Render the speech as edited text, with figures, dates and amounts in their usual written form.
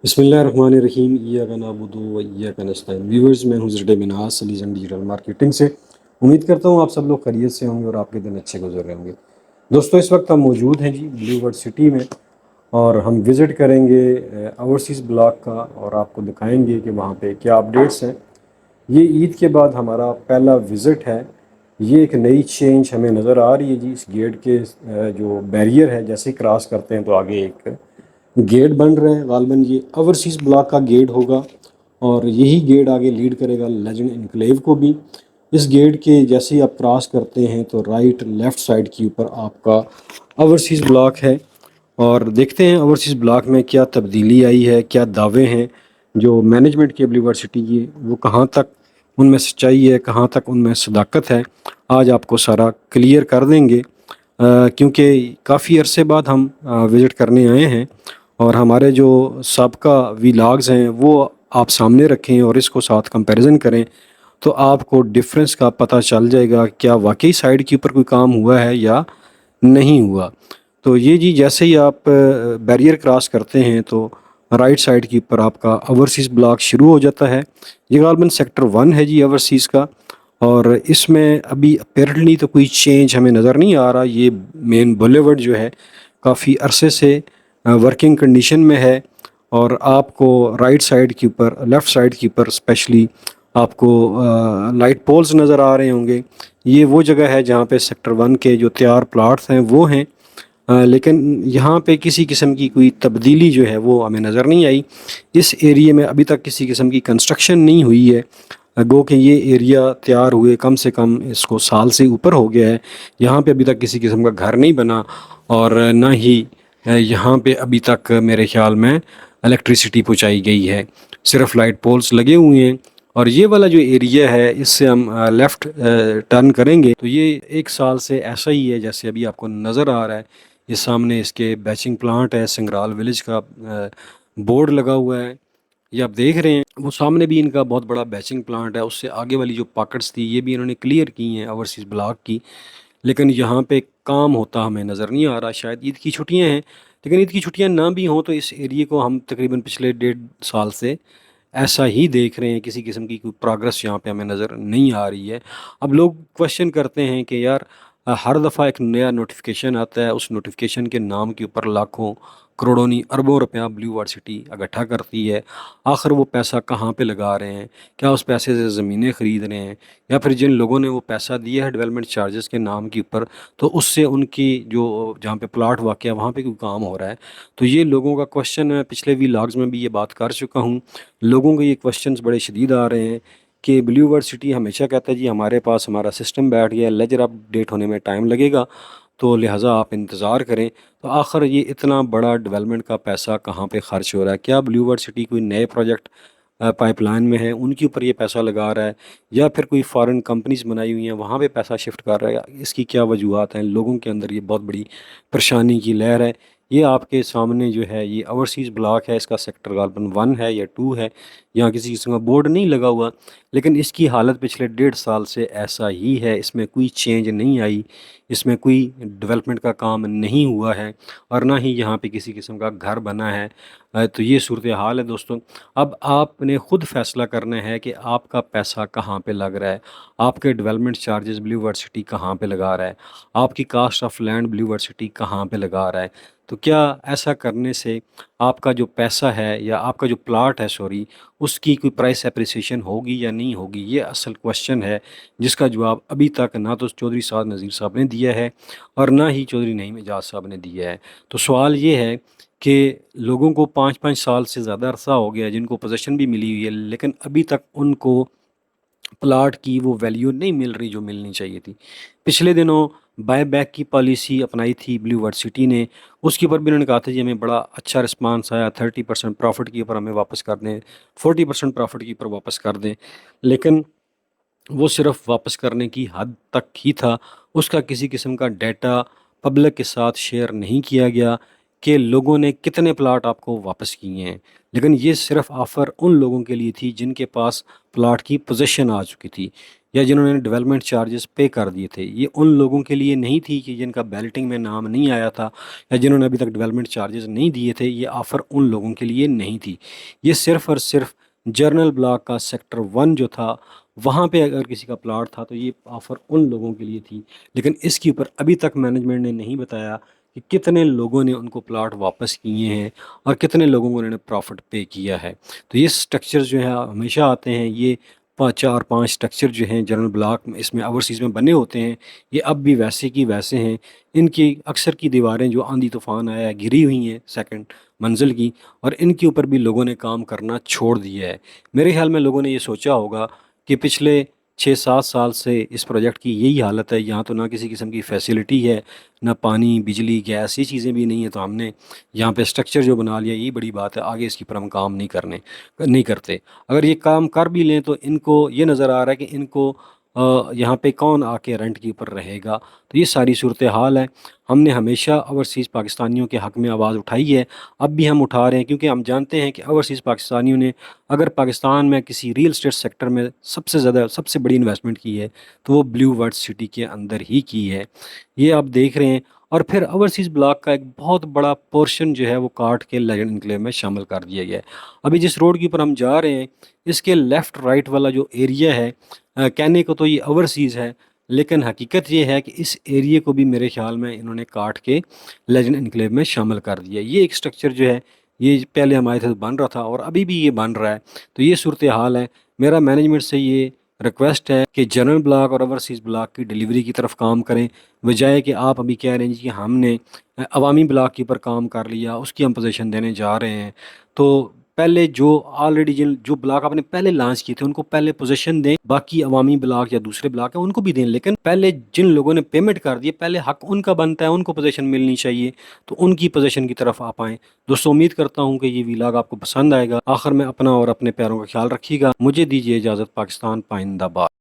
बिस्मिल्लाहिर्रहमानिर्रहीम इय्याका नअबुदु व इय्याका नस्तईन। व्यूअर्स, मैं हूं ज़रडे मिनाज सलीजन डिजिटल मार्केटिंग से। उम्मीद करता हूं आप सब लोग खैरियत से होंगे और आपके दिन अच्छे गुजर रहे होंगे। दोस्तों, इस वक्त हम मौजूद हैं जी ब्लू वर्ड सिटी में, और हम विज़िट करेंगे ओवरसीज़ ब्लॉक का, और आपको दिखाएंगे कि वहाँ पे क्या अपडेट्स हैं। ये ईद के बाद हमारा पहला विज़िट है। ये एक नई चेंज हमें नज़र आ रही है जी। इस गेट के जो बैरियर है, जैसे ही क्रॉस करते हैं तो आगे एक गेट बन रहा है। गालबन ये ओवरसीज़ ब्लॉक का गेट होगा, और यही गेट आगे लीड करेगा लेजेंड इनक्लेव को भी। इस गेट के जैसे ही आप क्रॉस करते हैं तो राइट लेफ़्ट साइड के ऊपर आपका ओवरसीज़ ब्लॉक है। और देखते हैं ओवरसीज़ ब्लॉक में क्या तब्दीली आई है, क्या दावे हैं जो मैनेजमेंट की यूनिवर्सिटी की, वो कहाँ तक उनमें सच्चाई है, कहाँ तक उनमें सदाकत है। आज आपको सारा क्लियर कर देंगे, क्योंकि काफ़ी अरसे बाद हम विज़िट करने आए हैं, और हमारे जो साबका वीलॉग्स हैं वो आप सामने रखें और इसको साथ कंपैरिजन करें, तो आपको डिफरेंस का पता चल जाएगा क्या वाकई साइड के ऊपर कोई काम हुआ है या नहीं हुआ। तो ये जी, जैसे ही आप बैरियर क्रॉस करते हैं तो राइट साइड के ऊपर आपका ओवरसीज़ ब्लॉक शुरू हो जाता है। ये गालबन सेक्टर 1 है जी ओवरसीज़ का, और इसमें अभी अपेरेंटली तो कोई चेंज हमें नज़र नहीं आ रहा। ये मेन बुलेवर्ड जो है काफ़ी अरसे से वर्किंग कंडीशन में है, और आपको राइट साइड के ऊपर, लेफ़्ट साइड के ऊपर स्पेशली आपको लाइट पोल्स नज़र आ रहे होंगे। ये वो जगह है जहाँ पे सेक्टर 1 के जो तैयार प्लाट्स हैं वो हैं, लेकिन यहाँ पे किसी किस्म की कोई तब्दीली जो है वो हमें नज़र नहीं आई। इस एरिया में अभी तक किसी किस्म की कंस्ट्रक्शन नहीं हुई है। गो कि ये एरिया तैयार हुए कम से कम इसको साल से ऊपर हो गया है। यहाँ पे अभी तक किसी किस्म का घर नहीं बना, और ना ही यहाँ पे अभी तक मेरे ख्याल में इलेक्ट्रिसिटी पहुँचाई गई है। सिर्फ लाइट पोल्स लगे हुए हैं। और ये वाला जो एरिया है, इससे हम लेफ़्ट टर्न करेंगे तो ये एक साल से ऐसा ही है जैसे अभी आपको नज़र आ रहा है। ये सामने इसके बैचिंग प्लांट है, संग्राल विलेज का बोर्ड लगा हुआ है, ये आप देख रहे हैं। वो सामने भी इनका बहुत बड़ा बैचिंग प्लांट है। उससे आगे वाली जो पॉकेट्स थी ये भी इन्होंने क्लियर की हैं ओवरसीज़ ब्लॉक की, लेकिन यहाँ पे काम होता हमें नज़र नहीं आ रहा। शायद ईद की छुट्टियाँ हैं, लेकिन ईद की छुट्टियाँ ना भी हों तो इस एरिए को हम तकरीबन पिछले 1.5 साल से ऐसा ही देख रहे हैं। किसी किस्म की कोई प्रोग्रेस यहाँ पे हमें नज़र नहीं आ रही है। अब लोग क्वेश्चन करते हैं कि यार, हर दफ़ा एक नया नोटिफिकेशन आता है, उस नोटिफिकेशन के नाम के ऊपर लाखों करोड़ों नहीं अरबों रुपया ब्लू वार्ड सिटी इकट्ठा करती है। आखिर वो पैसा कहाँ पे लगा रहे हैं? क्या उस पैसे से ज़मीनें ख़रीद रहे हैं, या फिर जिन लोगों ने वो पैसा दिया है डेवलपमेंट चार्जेस के नाम के ऊपर, तो उससे उनकी जो जहाँ पे प्लाट वाक़ है वहाँ पे कोई काम हो रहा है? तो ये लोगों का क्वेश्चन है। पिछले व्लॉग्स में भी ये बात कर चुका हूँ। लोगों के ये क्वेश्चंस बड़े शदीद आ रहे हैं कि ब्लू वर्ड सिटी हमेशा कहता है जी हमारे पास हमारा सिस्टम बैठ गया है, लेजर अपडेट होने में टाइम लगेगा, तो लिहाजा आप इंतज़ार करें। तो आखिर ये इतना बड़ा डेवलपमेंट का पैसा कहाँ पे ख़र्च हो रहा है? क्या ब्लू वर्ड सिटी कोई नए प्रोजेक्ट पाइपलाइन में है, उनके ऊपर ये पैसा लगा रहा है, या फिर कोई फ़ॉरेन कंपनीज़ बनाई हुई हैं वहाँ पे पैसा शिफ्ट कर रहा है? इसकी क्या वजूहत हैं? लोगों के अंदर ये बहुत बड़ी परेशानी की लहर है। ये आपके सामने जो है ये ओवरसीज़ ब्लॉक है, इसका सेक्टर गालबन 1 है या 2 है। यहाँ किसी किस्म का बोर्ड नहीं लगा हुआ, लेकिन इसकी हालत पिछले 1.5 साल से ऐसा ही है। इसमें कोई चेंज नहीं आई, इसमें कोई डेवलपमेंट का काम नहीं हुआ है, और ना ही यहाँ पे किसी किस्म का घर बना है। तो ये सूरत हाल है दोस्तों। अब आपने ख़ुद फ़ैसला करना है कि आपका पैसा कहाँ पे लग रहा है, आपके development charges Blue World City कहाँ पे लगा रहा है, आपकी cost of land Blue World City कहाँ पे लगा रहा है। तो क्या ऐसा करने से आपका जो पैसा है, या आपका जो प्लाट है सॉरी, उसकी कोई प्राइस एप्रिसिएशन होगी या नहीं होगी? ये असल क्वेश्चन है, जिसका जवाब अभी तक ना तो चौधरी साद नज़ीर साहब ने दिया है, और ना ही चौधरी नईम एजाज साहब ने दिया है। तो सवाल ये है कि लोगों को 5-5 साल से ज़्यादा अरसा हो गया है जिनको पोजीशन भी मिली हुई है, लेकिन अभी तक उनको प्लाट की वो वैल्यू नहीं मिल रही जो मिलनी चाहिए थी। पिछले दिनों बाय बैक की पॉलिसी अपनाई थी ब्लू वर्ड सिटी ने, उसके ऊपर भी उन्होंने कहा था जी हमें बड़ा अच्छा रिस्पांस आया, 30% प्रॉफिट के ऊपर हमें वापस कर दें, 40% प्रॉफिट के ऊपर वापस कर दें। लेकिन वो सिर्फ वापस करने की हद तक ही था, उसका किसी किस्म का डेटा पब्लिक के साथ शेयर नहीं किया गया कि लोगों ने कितने प्लाट आपको वापस किए हैं। लेकिन ये सिर्फ ऑफ़र उन लोगों के लिए थी जिनके पास प्लाट की पोजीशन आ चुकी थी। یا جنہوں نے ڈیولپمنٹ چارجز پے کر دیے تھے، یہ ان لوگوں کے لیے نہیں تھی کہ جن کا بیلٹنگ میں نام نہیں آیا تھا یا جنہوں نے ابھی تک ڈیولپمنٹ چارجز نہیں دیے تھے، یہ آفر ان لوگوں کے لیے نہیں تھی۔ یہ صرف اور صرف جرنل بلاک کا سیکٹر 1 جو تھا، وہاں پہ اگر کسی کا پلاٹ تھا تو یہ آفر ان لوگوں کے لیے تھی، لیکن اس کے اوپر ابھی تک مینجمنٹ نے نہیں بتایا کہ کتنے لوگوں نے ان کو پلاٹ واپس کیے ہیں اور کتنے لوگوں کو انہوں نے پروفٹ پے کیا ہے۔ تو یہ سٹرکچر جو ہے ہمیشہ آتے ہیں، یہ 4-5 سٹرکچر جو ہیں جنرل بلاک میں اس میں اوورسیز میں بنے ہوتے ہیں، یہ اب بھی ویسے کی ویسے ہیں۔ ان کی اکثر کی دیواریں جو آندھی طوفان آیا ہے گری ہوئی ہیں سیکنڈ منزل کی، اور ان کے اوپر بھی لوگوں نے کام کرنا چھوڑ دیا ہے۔ میرے خیال میں لوگوں نے یہ سوچا ہوگا کہ پچھلے 6-7 سال سے اس پروجیکٹ کی یہی حالت ہے، یہاں تو نہ کسی قسم کی فیسلٹی ہے، نہ پانی، بجلی، گیس، یہ چیزیں بھی نہیں ہیں، تو ہم نے یہاں پہ اسٹرکچر جو بنا لیا یہی بڑی بات ہے، آگے اس کی پر ہم کام نہیں کرتے۔ اگر یہ کام کر بھی لیں تو ان کو یہ نظر آ رہا ہے کہ ان کو یہاں پہ کون آ کے رینٹ کے اوپر رہے گا، تو یہ ساری صورتحال ہے۔ ہم نے ہمیشہ اوورسیز پاکستانیوں کے حق میں آواز اٹھائی ہے، اب بھی ہم اٹھا رہے ہیں، کیونکہ ہم جانتے ہیں کہ اوورسیز پاکستانیوں نے اگر پاکستان میں کسی ریل اسٹیٹ سیکٹر میں سب سے زیادہ سب سے بڑی انویسٹمنٹ کی ہے تو وہ بلیو ورڈ سٹی کے اندر ہی کی ہے، یہ آپ دیکھ رہے ہیں۔ اور پھر اوورسیز بلاک کا ایک بہت بڑا پورشن جو ہے وہ کاٹ کے لیجنڈ انکلیو میں شامل کر دیا گیا ہے۔ ابھی جس روڈ کے اوپر ہم جا رہے ہیں اس کے لیفٹ رائٹ والا جو ایریا ہے، کہنے کو تو یہ اوورسیز ہے، لیکن حقیقت یہ ہے کہ اس ایریے کو بھی میرے خیال میں انہوں نے کاٹ کے لیجنڈ انکلیو میں شامل کر دیا ہے۔ یہ ایک سٹرکچر جو ہے یہ پہلے ہمارے تھے بن رہا تھا اور ابھی بھی یہ بن رہا ہے، تو یہ صورتحال ہے۔ میرا مینجمنٹ سے یہ ریکویسٹ ہے کہ جنرل بلاک اور اوورسیز بلاک کی ڈیلیوری کی طرف کام کریں، بجائے کہ آپ ابھی کہہ رہے ہیں جی کہ ہم نے عوامی بلاک کے اوپر کام کر لیا، اس کی ہم پوزیشن دینے جا رہے ہیں۔ تو پہلے جو آلریڈی جو بلاک آپ نے پہلے لانچ کیے تھے ان کو پہلے پوزیشن دیں، باقی عوامی بلاک یا دوسرے بلاک ہیں ان کو بھی دیں، لیکن پہلے جن لوگوں نے پیمنٹ کر دی پہلے حق ان کا بنتا ہے، ان کو پوزیشن ملنی چاہیے، تو ان کی پوزیشن کی طرف آپ آئیں۔ دوستوں امید کرتا ہوں کہ یہ ویلاگ آپ کو پسند آئے گا۔ آخر میں اپنا اور اپنے پیاروں کا خیال رکھیے گا۔ مجھے دیجیے اجازت، پاکستان پائندہ باد۔